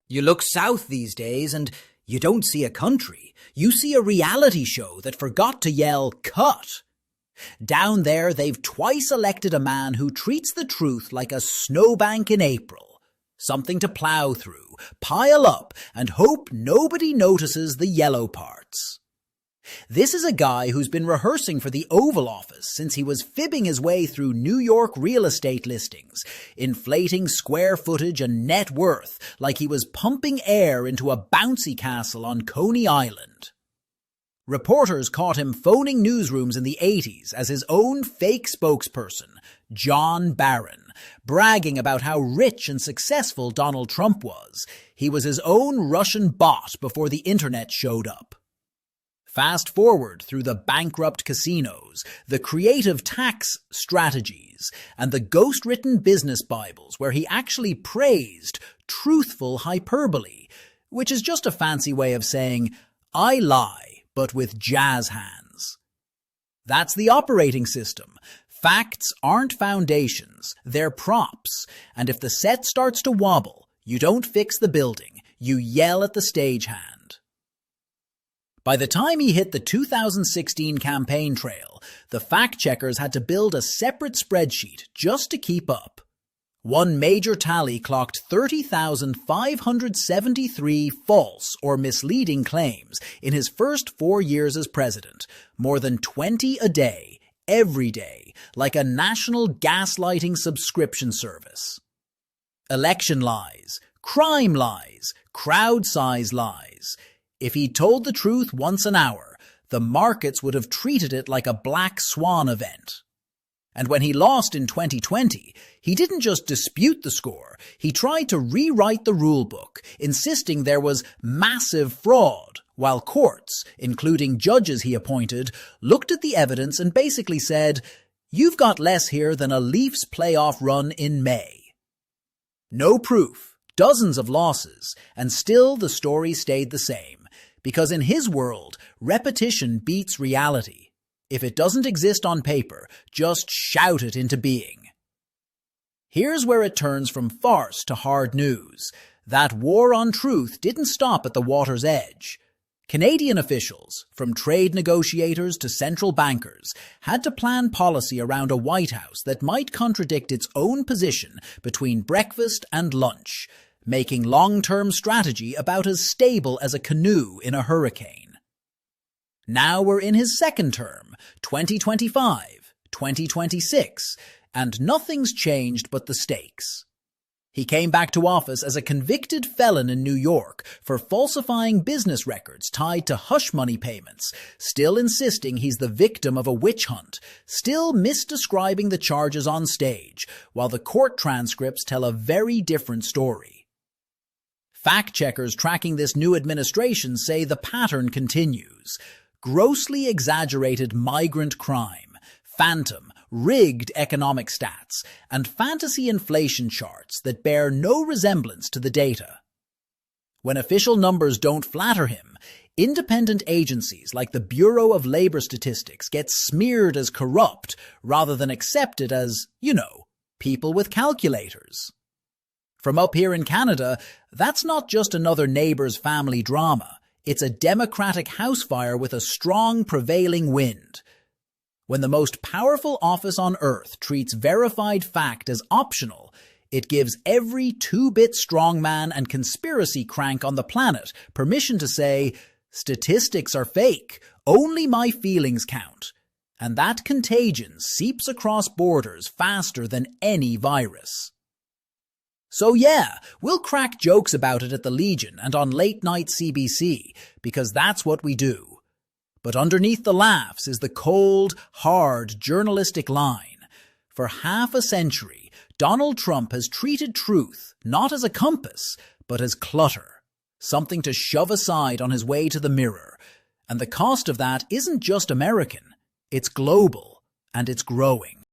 You look south these days and you don't see a country. You see a reality show that forgot to yell, "cut." Down there, they've twice elected a man who treats the truth like a snowbank in April. Something to plow through, pile up, and hope nobody notices the yellow parts. This is a guy who's been rehearsing for the Oval Office since he was fibbing his way through New York real estate listings, inflating square footage and net worth like he was pumping air into a bouncy castle on Coney Island. Reporters caught him phoning newsrooms in the 80s as his own fake spokesperson, John Barron, bragging about how rich and successful Donald Trump was. He was his own Russian bot before the internet showed up. Fast forward through the bankrupt casinos, the creative tax strategies, and the ghost-written business Bibles where he actually praised truthful hyperbole, which is just a fancy way of saying, I lie, but with jazz hands. That's the operating system. Facts aren't foundations, they're props, and if the set starts to wobble, you don't fix the building, you yell at the stagehand. By the time he hit the 2016 campaign trail, the fact-checkers had to build a separate spreadsheet just to keep up. One major tally clocked 30,573 false or misleading claims in his first 4 years as president, more than 20 a day, every day, like a national gaslighting subscription service. Election lies, crime lies, crowd size lies. If he'd told the truth once an hour, the markets would have treated it like a black swan event. And when he lost in 2020, he didn't just dispute the score, he tried to rewrite the rulebook, insisting there was massive fraud, while courts, including judges he appointed, looked at the evidence and basically said, "You've got less here than a Leafs playoff run in May." No proof, dozens of losses, and still the story stayed the same. Because in his world, repetition beats reality. If it doesn't exist on paper, just shout it into being. Here's where it turns from farce to hard news. That war on truth didn't stop at the water's edge. Canadian officials, from trade negotiators to central bankers, had to plan policy around a White House that might contradict its own position between breakfast and lunch, making long-term strategy about as stable as a canoe in a hurricane. Now we're in his second term, 2025, 2026, and nothing's changed but the stakes. He came back to office as a convicted felon in New York for falsifying business records tied to hush money payments, still insisting he's the victim of a witch hunt, still misdescribing the charges on stage, while the court transcripts tell a very different story. Fact-checkers tracking this new administration say the pattern continues. Grossly exaggerated migrant crime, phantom, rigged economic stats, and fantasy inflation charts that bear no resemblance to the data. When official numbers don't flatter him, independent agencies like the Bureau of Labor Statistics get smeared as corrupt rather than accepted as, people with calculators. From up here in Canada, that's not just another neighbour's family drama. It's a democratic house fire with a strong prevailing wind. When the most powerful office on earth treats verified fact as optional, it gives every two-bit strongman and conspiracy crank on the planet permission to say, "Statistics are fake, only my feelings count." And that contagion seeps across borders faster than any virus. So yeah, we'll crack jokes about it at the Legion and on late-night CBC, because that's what we do. But underneath the laughs is the cold, hard, journalistic line. For half a century, Donald Trump has treated truth not as a compass, but as clutter, something to shove aside on his way to the mirror. And the cost of that isn't just American, it's global, and it's growing.